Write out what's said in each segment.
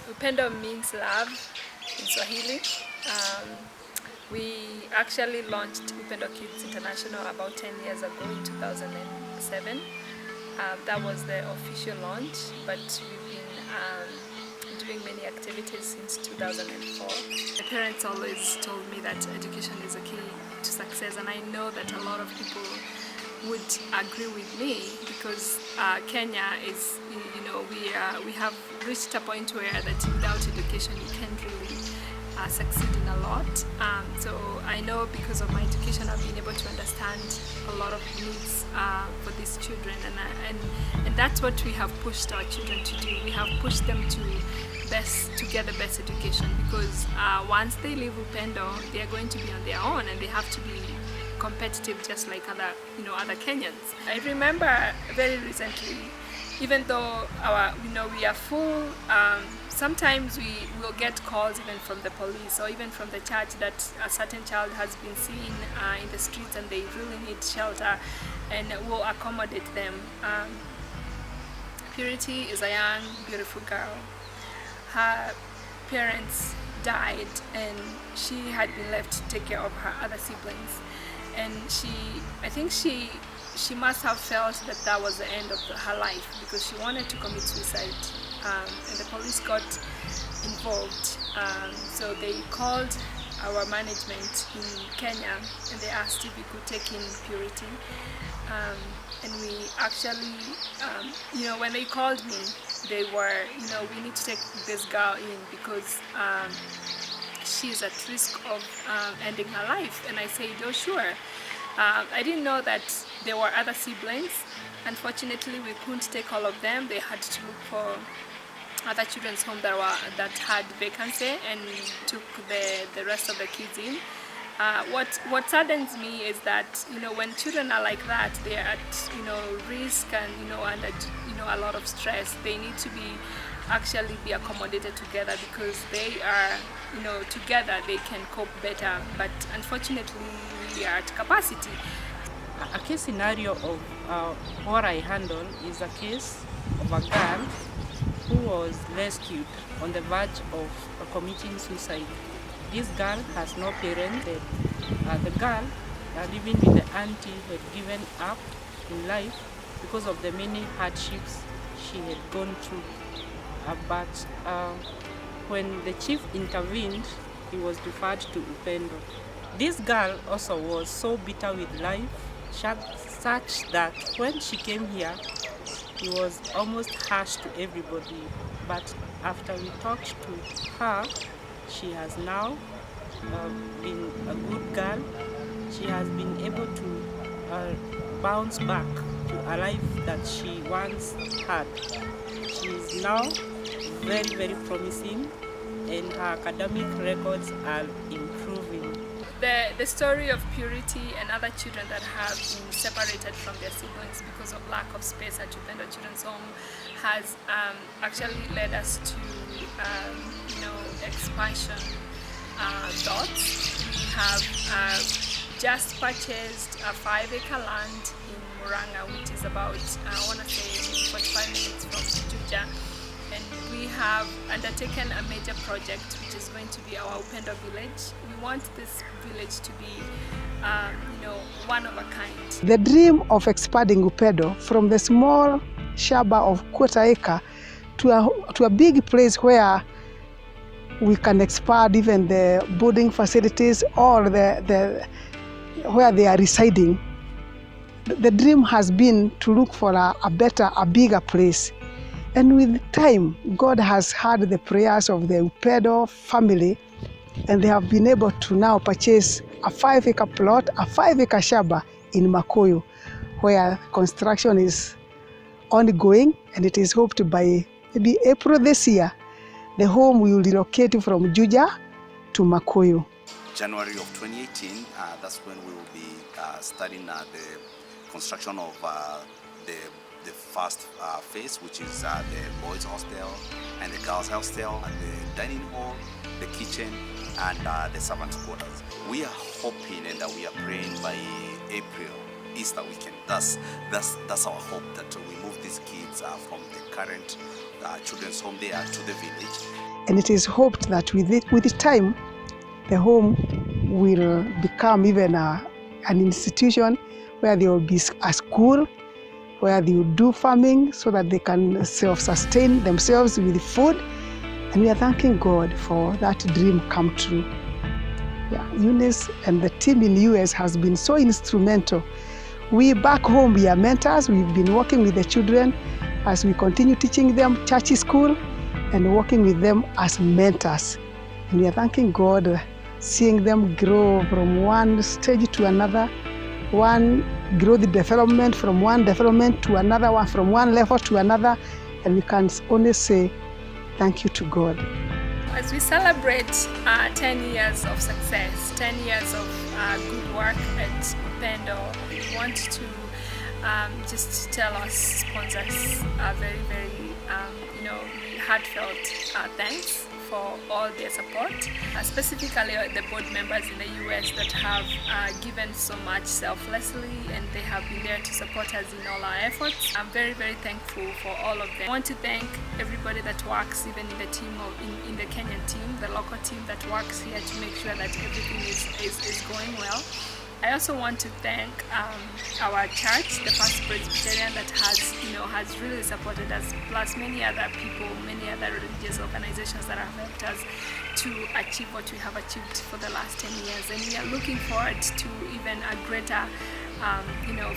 Upendo means love in Swahili. We actually launched Upendo Kids International about 10 years ago in 2007. That was the official launch, but we've been doing many activities since 2004. My parents always told me that education is a key to success, and I know that a lot of people would agree with me because Kenya is, we have reached a point where that without education you can't really succeed in a lot. So I know because of my education I've been able to understand a lot of needs for these children, and that's what we have pushed our children to do. We have pushed them to get the best education because once they leave Upendo, they are going to be on their own and they have to be competitive just like other Kenyans. I remember very recently, even though we are full, sometimes we will get calls even from the police or even from the church that a certain child has been seen in the streets and they really need shelter, and we'll accommodate them. Purity is a young, beautiful girl. Her parents died and she had been left to take care of her other siblings. And I think she must have felt that was the end of her life because she wanted to commit suicide, and the police got involved. So they called our management in Kenya and they asked if we could take in Purity. And we actually, when they called me, they were, we need to take this girl in because she's at risk of ending her life. And I said, oh sure. I didn't know that there were other siblings. Unfortunately, we couldn't take all of them. They had to look for other children's home that had vacancy and took the rest of the kids in. What saddens me is that when children are like that, they are at risk and under a lot of stress. They need to be accommodated together because they are together they can cope better. But unfortunately, we are at capacity. A case scenario of what I handle is a case of a girl who was rescued on the verge of committing suicide. This girl has no parents. The girl, living with the auntie, had given up in life because of the many hardships she had gone through. But when the chief intervened, he was referred to Upendo. This girl also was so bitter with life, such that when she came here, he was almost harsh to everybody. But after we talked to her, she has now been a good girl. She has been able to bounce back to a life that she once had. She is now very, very promising and her academic records are improving. The story of Purity and other children that have been separated from their siblings because of lack of space at Upendo Children's Home has actually led us to expansion thoughts. We have just purchased a 5-acre land in Muranga, which is about, 45 minutes from Juja. And we have undertaken a major project which is going to be our Upendo village. We want this village to be, one of a kind. The dream of expanding Upendo from the small shamba of 1/4 acre to a big place where we can expand even the boarding facilities or where they are residing. The dream has been to look for a bigger place. And with time, God has heard the prayers of the Upendo family, and they have been able to now purchase a 5-acre plot, a 5-acre shamba in Makoyo, where construction is ongoing, and it is hoped by maybe April this year, the home will relocate from Juja to Makoyo. January of 2018, that's when we will be starting the construction of the first phase, which is the boys' hostel and the girls' hostel and the dining hall, the kitchen, and the servants' quarters. We are hoping and we are praying by April, Easter weekend. That's our hope, that we move these kids from the current children's home there to the village. And it is hoped that with time, the home will become even an institution where there will be a school, where they will do farming so that they can self-sustain themselves with food. And we are thanking God for that dream come true. Yeah, Eunice and the team in the US has been so instrumental. We back home, we are mentors. We've been working with the children as we continue teaching them church school and working with them as mentors. And we are thanking God, seeing them grow from one stage to another, one growth development from one development to another one, from one level to another. And we can only say thank you to God. As we celebrate 10 years of success, 10 years of good work at Upendo, we want to just tell our sponsors very, very heartfelt thanks for all their support, specifically the board members in the US that have given so much selflessly, and they have been there to support us in all our efforts. I'm very, very thankful for all of them. I want to thank everybody that works, even in the team, in the Kenyan team, the local team that works here to make sure that everything is going well. I also want to thank our church, the First Presbyterian, that has really supported us, plus many other people, many other religious organizations that have helped us to achieve what we have achieved for the last 10 years. And we are looking forward to even a greater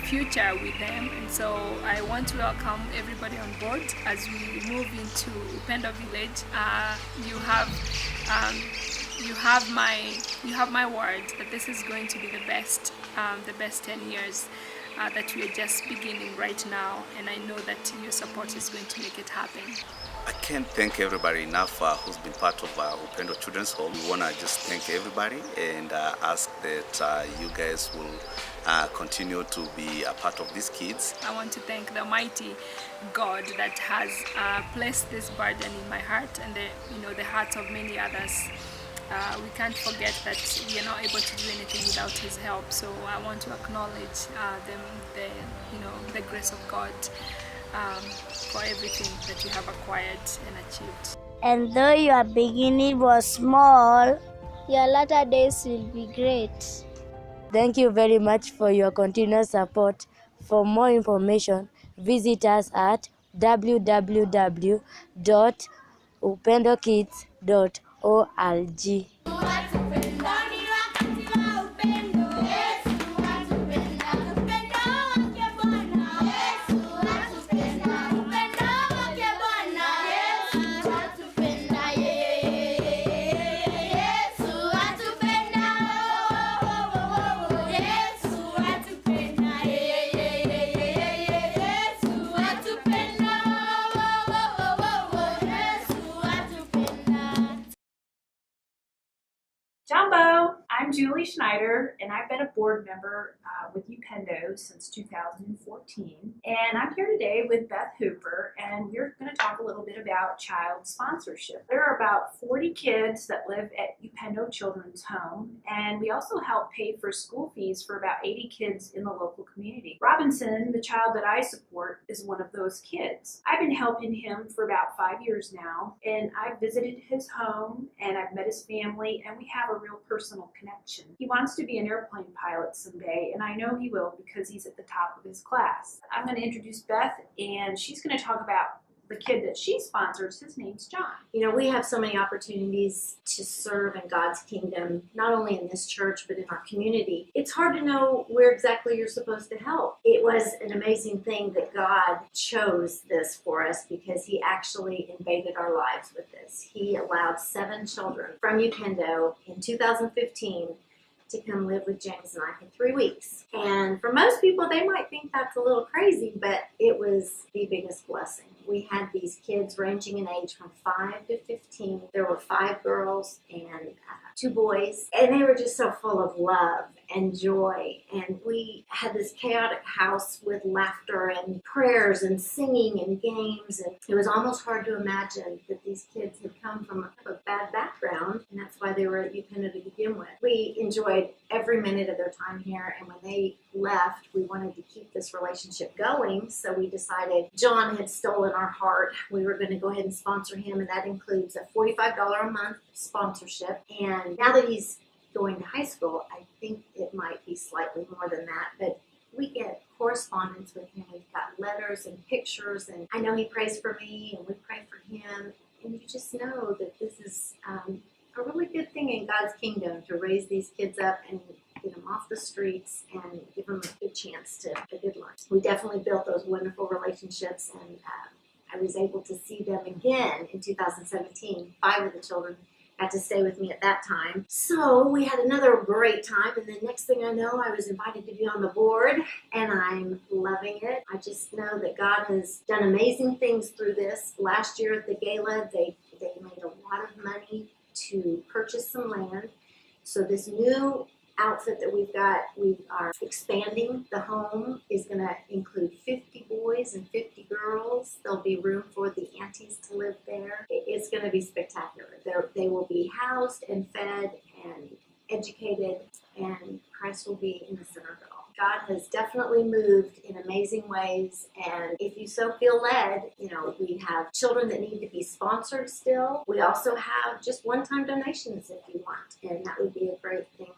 future with them. And so I want to welcome everybody on board as we move into Upendo Village. You have my word that this is going to be the best 10 years that we are just beginning right now, and I know that your support is going to make it happen. I can't thank everybody enough who's been part of Upendo Children's Home. We want to just thank everybody and ask that you guys will continue to be a part of these kids. I want to thank the Almighty God that has placed this burden in my heart and the hearts of many others. We can't forget that we are not able to do anything without His help. So I want to acknowledge the grace of God for everything that you have acquired and achieved. And though your beginning was small, your latter days will be great. Thank you very much for your continuous support. For more information, visit us at www.upendokids.org. Jumbo! I'm Julie Schneider, and I've been a board member with Upendo since 2014. And I'm here today with Beth Hooper, and we're going to talk a little bit about child sponsorship. There are about 40 kids that live at Upendo Children's Home, and we also help pay for school fees for about 80 kids in the local community. Robinson, the child that I support, is one of those kids. I've been helping him for about 5 years now, and I've visited his home, and I've met his family, and we have a real personal connection. He wants to be an airplane pilot someday, and I know he will because he's at the top of his class. I'm going to introduce Beth, and she's going to talk about the kid that she sponsors. His name's John. You know, we have so many opportunities to serve in God's kingdom, not only in this church, but in our community. It's hard to know where exactly you're supposed to help. It was an amazing thing that God chose this for us because He actually invaded our lives with this. He allowed 7 children from Upendo in 2015 to come live with James and I for 3 weeks. And for most people, they might think that's a little crazy, but it was the biggest blessing. We had these kids ranging in age from 5 to 15. There were 5 girls and 2 boys, and they were just so full of love and joy. And we had this chaotic house with laughter and prayers and singing and games. And it was almost hard to imagine that these kids had come from a bad background, and that's why they were at Upendo to begin with. We enjoyed every minute of their time here, and when they left, we wanted to keep this relationship going, so we decided John had stolen our heart. We were going to go ahead and sponsor him, and that includes a $45 a month sponsorship. And now that he's going to high school, I think it might be slightly more than that, but we get correspondence with him. We've got letters and pictures, and I know he prays for me, and we pray for him. And you just know that this is a really good thing in God's kingdom, to raise these kids up and get them off the streets and give them a good chance to a good life. We definitely built those wonderful relationships, and I was able to see them again in 2017. 5 of the children got to stay with me at that time. So we had another great time, and then next thing I know, I was invited to be on the board, and I'm loving it. I just know that God has done amazing things through this. Last year at the gala, they made a lot of money to purchase some land. So this new outfit that we've got, we are expanding. The home is going to include 50 boys and 50 girls. There'll be room for the aunties to live there. It's going to be spectacular. They will be housed and fed and educated, and Christ will be in the center of it all. God has definitely moved in amazing ways, and if you so feel led, we have children that need to be sponsored still. We also have just one-time donations if you want, and that would be a great thing